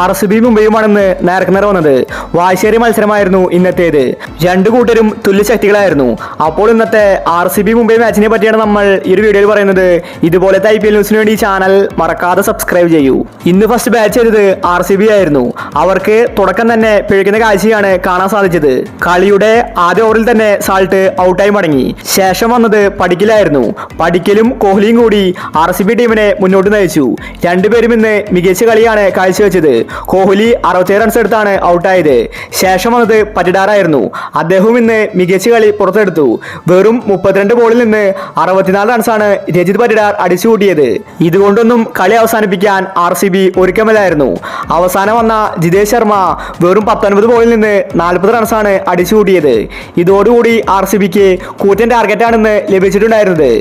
RCB മുംബൈയുമാണെന്ന് നേർക്കുനേർ വന്നത്. വാശിയേറിയ മത്സരമായിരുന്നു ഇന്നത്തേത്. രണ്ടു കൂട്ടരും തുല്യശക്തികളായിരുന്നു. അപ്പോൾ ഇന്നത്തെ RCB മുംബൈ മാച്ചിനെ പറ്റിയാണ് നമ്മൾ ഈ ഒരു വീഡിയോയിൽ പറയുന്നത്. ഇതുപോലത്തെ IPL ന്യൂസിന് വേണ്ടി ഈ ചാനൽ മറക്കാതെ സബ്സ്ക്രൈബ് ചെയ്യൂ. ഇന്ന് ഫസ്റ്റ് ബാറ്റ് ചെയ്തത് RCB ആയിരുന്നു. അവർക്ക് തുടക്കം തന്നെ പിഴയ്ക്കുന്ന കാഴ്ചയാണ് കാണാൻ സാധിച്ചത്. കളിയുടെ ആദ്യ ഓവറിൽ തന്നെ സാൾട്ട് ഔട്ടായി മടങ്ങി. ശേഷം വന്നത് പടിക്കലായിരുന്നു. പടിക്കലും കോഹ്ലിയും കൂടി RCB ടീമിനെ മുന്നോട്ട് നയിച്ചു. രണ്ടുപേരും ഇന്ന് മികച്ച കളിയാണ് കാഴ്ചവെച്ചത്. കോഹ്ലി 67 റൺസ് എടുത്താണ് ഔട്ടായത്. ശേഷം വന്നത് പറ്റിഡാറായിരുന്നു. അദ്ദേഹവും ഇന്ന് മികച്ച കളി പുറത്തെടുത്തു. വെറും 32 ബോളിൽ നിന്ന് 64 റൺസാണ് രജിത് പറ്റിഡാർ അടിച്ചുകൂട്ടിയത്. ഇതുകൊണ്ടൊന്നും കളി അവസാനിപ്പിക്കാൻ RCB ഒരുക്കമില്ലായിരുന്നു. അവസാനം വന്ന ജിതേഷ് ശർമ്മ വെറും 19 ബോളിൽ നിന്ന് 40 റൺസാണ് അടിച്ചുകൂട്ടിയത്. ഇതോടുകൂടി RCBക്ക് കൂറ്റൻ ടാർഗറ്റാണെന്ന് ലഭിച്ചിട്ടുണ്ടായിരുന്നത്.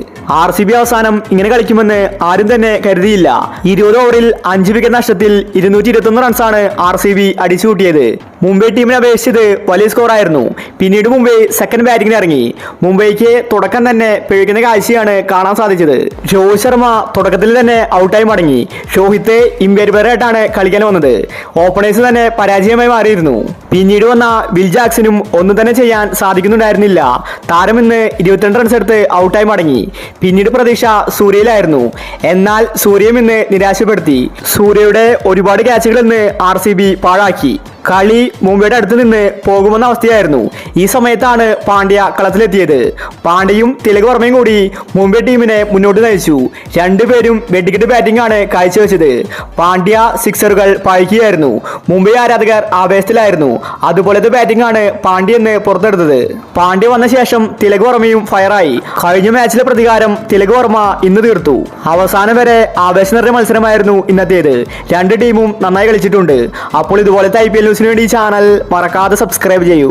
RCB അവസാനം ഇങ്ങനെ കളിക്കുമെന്ന് ആരും തന്നെ കരുതിയില്ല. 20 ഓവറിൽ 5 വിക്കറ്റ് നഷ്ടത്തിൽ 221 റൺസാണ് RCB അടിച്ചുകൂട്ടിയത്. മുംബൈ ടീമിനെ അപേക്ഷിച്ചത് വലിയ സ്കോറായിരുന്നു. പിന്നീട് മുംബൈ സെക്കൻഡ് ബാറ്റിംഗിന് ഇറങ്ങി. മുംബൈക്ക് തുടക്കം തന്നെ പിഴയ്ക്കുന്ന കാഴ്ചയാണ് കാണാൻ സാധിച്ചത്. രോഹിത് ശർമ്മ തുടക്കത്തിൽ തന്നെ ഔട്ടായി മടങ്ങി. ഷോഹിത്ത് ഇംപയർബറായിട്ടാണ് കളിക്കാൻ വന്നത്. ഓപ്പണേഴ്സ് തന്നെ പരാജയമായി മാറിയിരുന്നു. പിന്നീട് വന്ന വിൽ ജാക്സനും ഒന്നും തന്നെ ചെയ്യാൻ സാധിക്കുന്നുണ്ടായിരുന്നില്ല. താരം ഇന്ന് 22 റൺസ് എടുത്ത് ഔട്ടായി മടങ്ങി. പിന്നീട് പ്രതീക്ഷ സൂര്യയിലായിരുന്നു. എന്നാൽ സൂര്യയും ഇന്ന് നിരാശപ്പെടുത്തി. സൂര്യയുടെ ഒരുപാട് ക്യാച്ചുകൾ ഇന്ന് RCB പാഴാക്കി. കളി മുംബൈയുടെ അടുത്ത് നിന്ന് പോകുമെന്ന അവസ്ഥയായിരുന്നു. ഈ സമയത്താണ് പാണ്ഡ്യ കളത്തിലെത്തിയത്. പാണ്ഡ്യയും തിലക് വർമ്മയും കൂടി മുംബൈ ടീമിനെ മുന്നോട്ട് നയിച്ചു. രണ്ടുപേരും വെടിക്കെട്ട് ബാറ്റിംഗ് ആണ് കാഴ്ചവെച്ചത്. പാണ്ഡ്യ സിക്സറുകൾ പായിക്കുകയായിരുന്നു. മുംബൈ ആരാധകർ ആവേശത്തിലായിരുന്നു. അതുപോലത്തെ ബാറ്റിംഗ് ആണ് പാണ്ഡ്യ എന്ന് പുറത്തെടുത്തത്. പാണ്ഡ്യ വന്ന ശേഷം തിലക് വർമ്മയും ഫയറായി. കഴിഞ്ഞ മാച്ചിലെ പ്രതികാരം തിലക് വർമ്മ ഇന്ന് തീർത്തു. അവസാനം വരെ ആവേശം നിറഞ്ഞ മത്സരമായിരുന്നു ഇന്നത്തേത്. രണ്ട് ടീമും നന്നായി കളിച്ചിട്ടുണ്ട്. അപ്പോൾ ഇതുപോലത്തെ IPL ന്യൂസിന് വേണ്ടി ഈ ചാനൽ മറക്കാതെ സബ്സ്ക്രൈബ് ചെയ്യൂ.